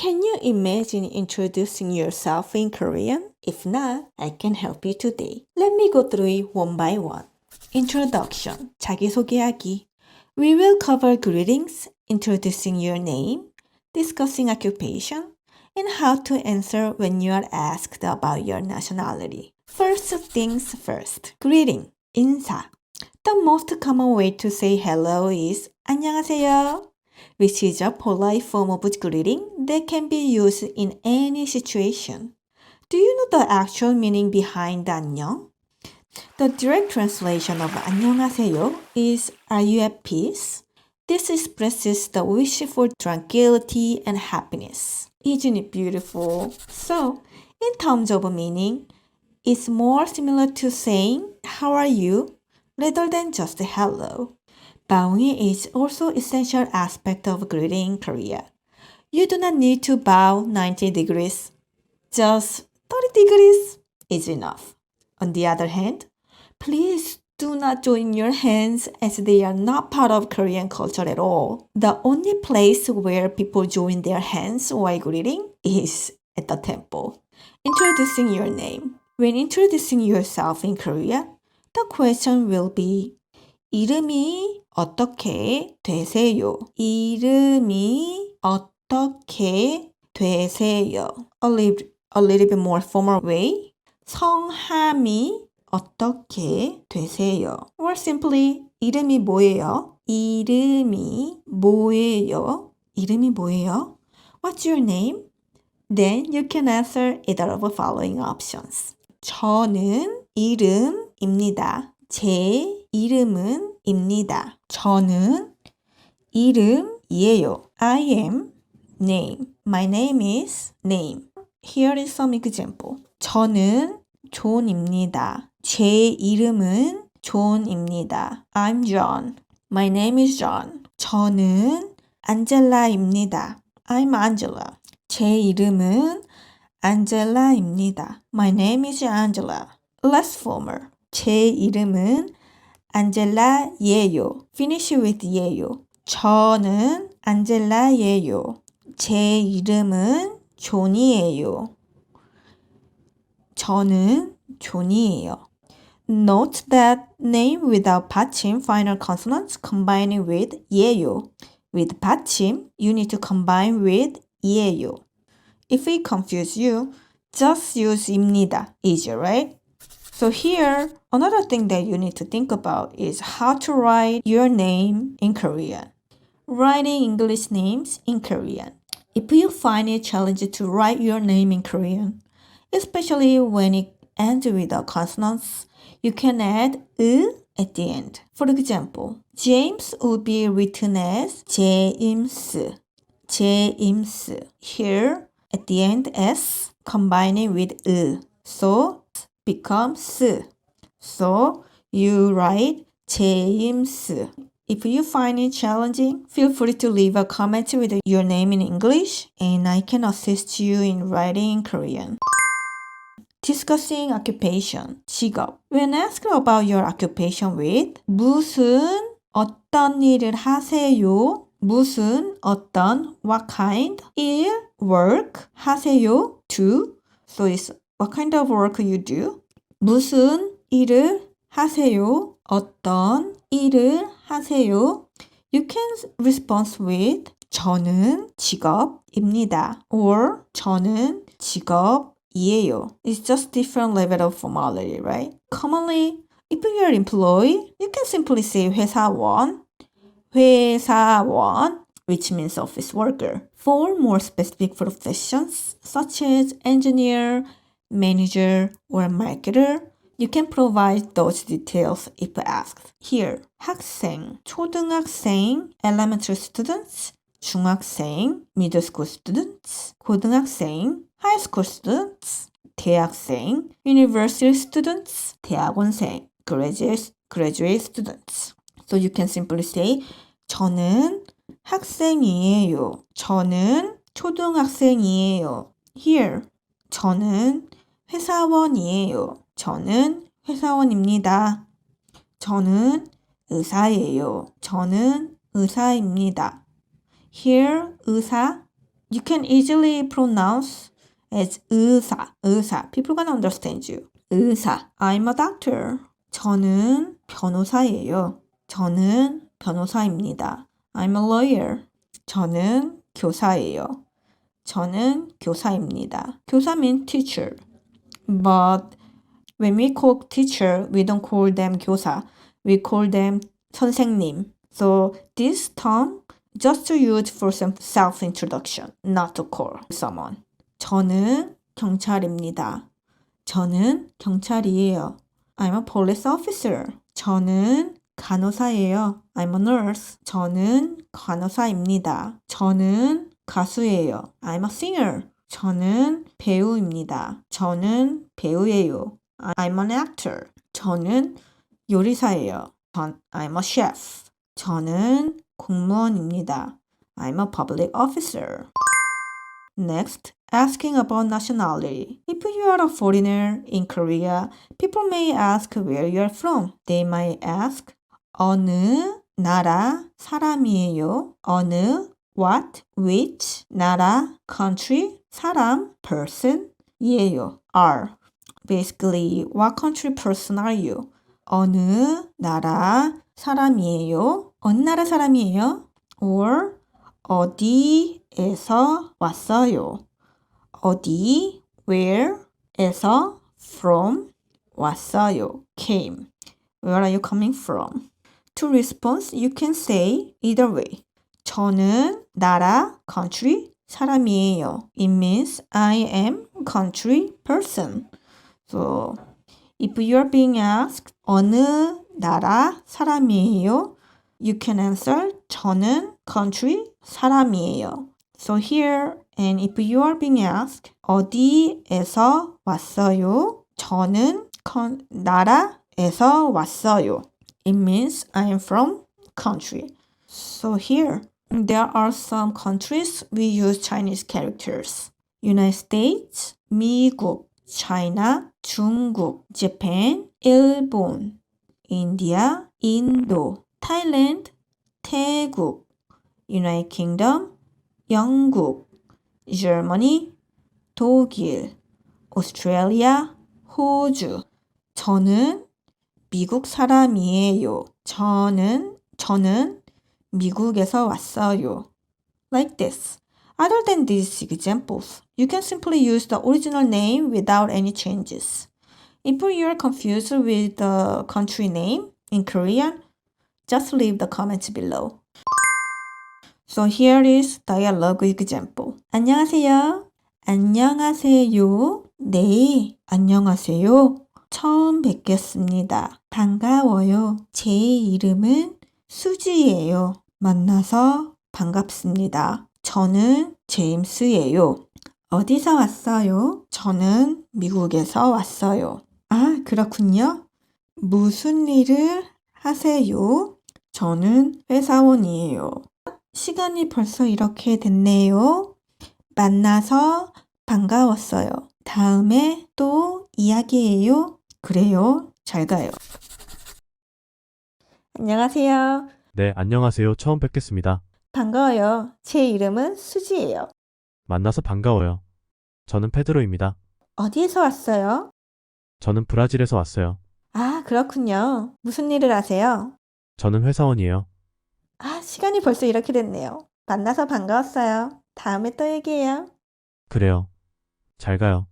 Can you imagine introducing yourself in Korean? If not, I can help you today. Let me go through it one by one. Introduction, 자기소개하기. We will cover greetings, introducing your name, discussing occupation, and how to answer when you are asked about your nationality. First things first, greeting, 인사. The most common way to say hello is 안녕하세요, which is a polite form of greeting that can be used in any situation. Do you know the actual meaning behind 안녕? The direct translation of 안녕하세요 is Are you at peace? This expresses the wish for tranquility and happiness. Isn't it beautiful? So, in terms of meaning, it's more similar to saying How are you? Rather than just hello. Bowing is also an essential aspect of greeting in Korea. You do not need to bow 90 degrees. Just 30 degrees is enough. On the other hand, please do not join your hands as they are not part of Korean culture at all. The only place where people join their hands while greeting is at the temple. Introducing your name. When introducing yourself in Korea, the question will be 이름이 어떻게 되세요? 이름이 어떻게 되세요? A little bit more formal way. 성함이 어떻게 되세요? Or simply 이름이 뭐예요? 이름이 뭐예요? 이름이 뭐예요? What's your name? Then you can answer either of the following options. 저는 이름입니다. 제 이름은 입니다. 저는 이름이에요. I am name. My name is name. Here is some example. 저는 존입니다. 제 이름은 존입니다. I'm John. My name is John. 저는 안젤라입니다. I'm Angela. 제 이름은 안젤라입니다. My name is Angela. Less formal. 제 이름은 안젤라예요. Finish with 예요. 저는 안젤라예요. 제 이름은 존이에요. 저는 존이에요. Note that name without 받침 final consonants combining with 예요. With 받침, you need to combine with 예요. If it confuses you, just use 입니다. Easier, right? So here, another thing that you need to think about is how to write your name in Korean. Writing English names in Korean. If you find it challenging to write your name in Korean, especially when it ends with a consonants, you can add 으 at the end. For example, James would be written as 제임스. 제임스. Here, at the end, S combining with 으. So, becomes 스. So, you write 제임스. If you find it challenging, feel free to leave a comment with your name in English and I can assist you in writing in Korean. Discussing occupation, 직업. When asked about your occupation with 무슨, 어떤 일을 하세요? 무슨, 어떤, what kind, 일, work, 하세요, do. So it's what kind of work you do. 무슨 일을 하세요? 어떤 일을 하세요? You can respond with 저는 직업입니다. Or 저는 직업이에요. It's just different level of formality, right? Commonly, if you're an employee, you can simply say 회사원, 회사원, which means office worker. For more specific professions, such as engineer, manager, or marketer, you can provide those details if asked. Here, 학생, 초등학생, elementary students, 중학생, middle school students, 고등학생, high school students, 대학생, university students, 대학원생, graduate students. So you can simply say, 저는 학생이에요. 저는 초등학생이에요. Here, 저는 회사원이에요. 저는 회사원입니다. 저는 의사예요. 저는 의사입니다. Here, 의사, You can easily pronounce as 의사. People can understand you. 의사. I'm a doctor. 저는 변호사예요. 저는 변호사입니다. I'm a lawyer. 저는 교사예요. 저는 교사입니다. 교사 means teacher. But when we call teacher, we don't call them 교사. We call them 선생님. So this term just to use for some self-introduction, not to call someone. 저는 경찰입니다. 저는 경찰이에요. I'm a police officer. 저는 간호사예요. I'm a nurse. 저는 간호사입니다. 저는 가수예요. I'm a singer. 저는 배우입니다. 저는 배우예요. I'm an actor. 저는 요리사예요. I'm a chef. 저는 공무원입니다. I'm a public officer. Next, asking about nationality. If you are a foreigner in Korea, people may ask where you are from. They might ask, 어느 나라 사람이에요? 어느, what, which, 나라, country, 사람, person, 이에요, are. Basically, what country person are you? 어느 나라 사람이에요? 어느 나라 사람이에요? Or 어디에서 왔어요? 어디, where에서, from, 왔어요, came. Where are you coming from? To respond, you can say either way. 저는 나라, country, 사람이에요. It means I am country person. So, if you are being asked 어느 나라 사람이에요? You can answer 저는 country 사람이에요. So here, and if you are being asked 어디에서 왔어요? 저는 나라에서 왔어요. It means I am from country. So here, there are some countries we use Chinese characters. United States, 미국, China, 중국, Japan, 일본, India, 인도, Thailand, 태국, United Kingdom, 영국, Germany, 독일, Australia, 호주. 저는 미국 사람이에요. 저는 미국에서 왔어요. Like this. Other than these examples, you can simply use the original name without any changes. If you are confused with the country name in Korean, just leave the comments below. So here is dialogue example. 안녕하세요. 안녕하세요. 네, 안녕하세요. 처음 뵙겠습니다. 반가워요. 제 이름은 수지예요. 만나서 반갑습니다. 저는 제임스예요. 어디서 왔어요? 저는 미국에서 왔어요. 아, 그렇군요. 무슨 일을 하세요? 저는 회사원이에요. 시간이 벌써 이렇게 됐네요. 만나서 반가웠어요. 다음에 또 이야기해요. 그래요. 잘 가요. 안녕하세요. 네, 안녕하세요. 처음 뵙겠습니다. 반가워요. 제 이름은 수지예요. 만나서 반가워요. 저는 페드로입니다. 어디에서 왔어요? 저는 브라질에서 왔어요. 아, 그렇군요. 무슨 일을 하세요? 저는 회사원이에요. 아, 시간이 벌써 이렇게 됐네요. 만나서 반가웠어요. 다음에 또 얘기해요. 그래요. 잘 가요.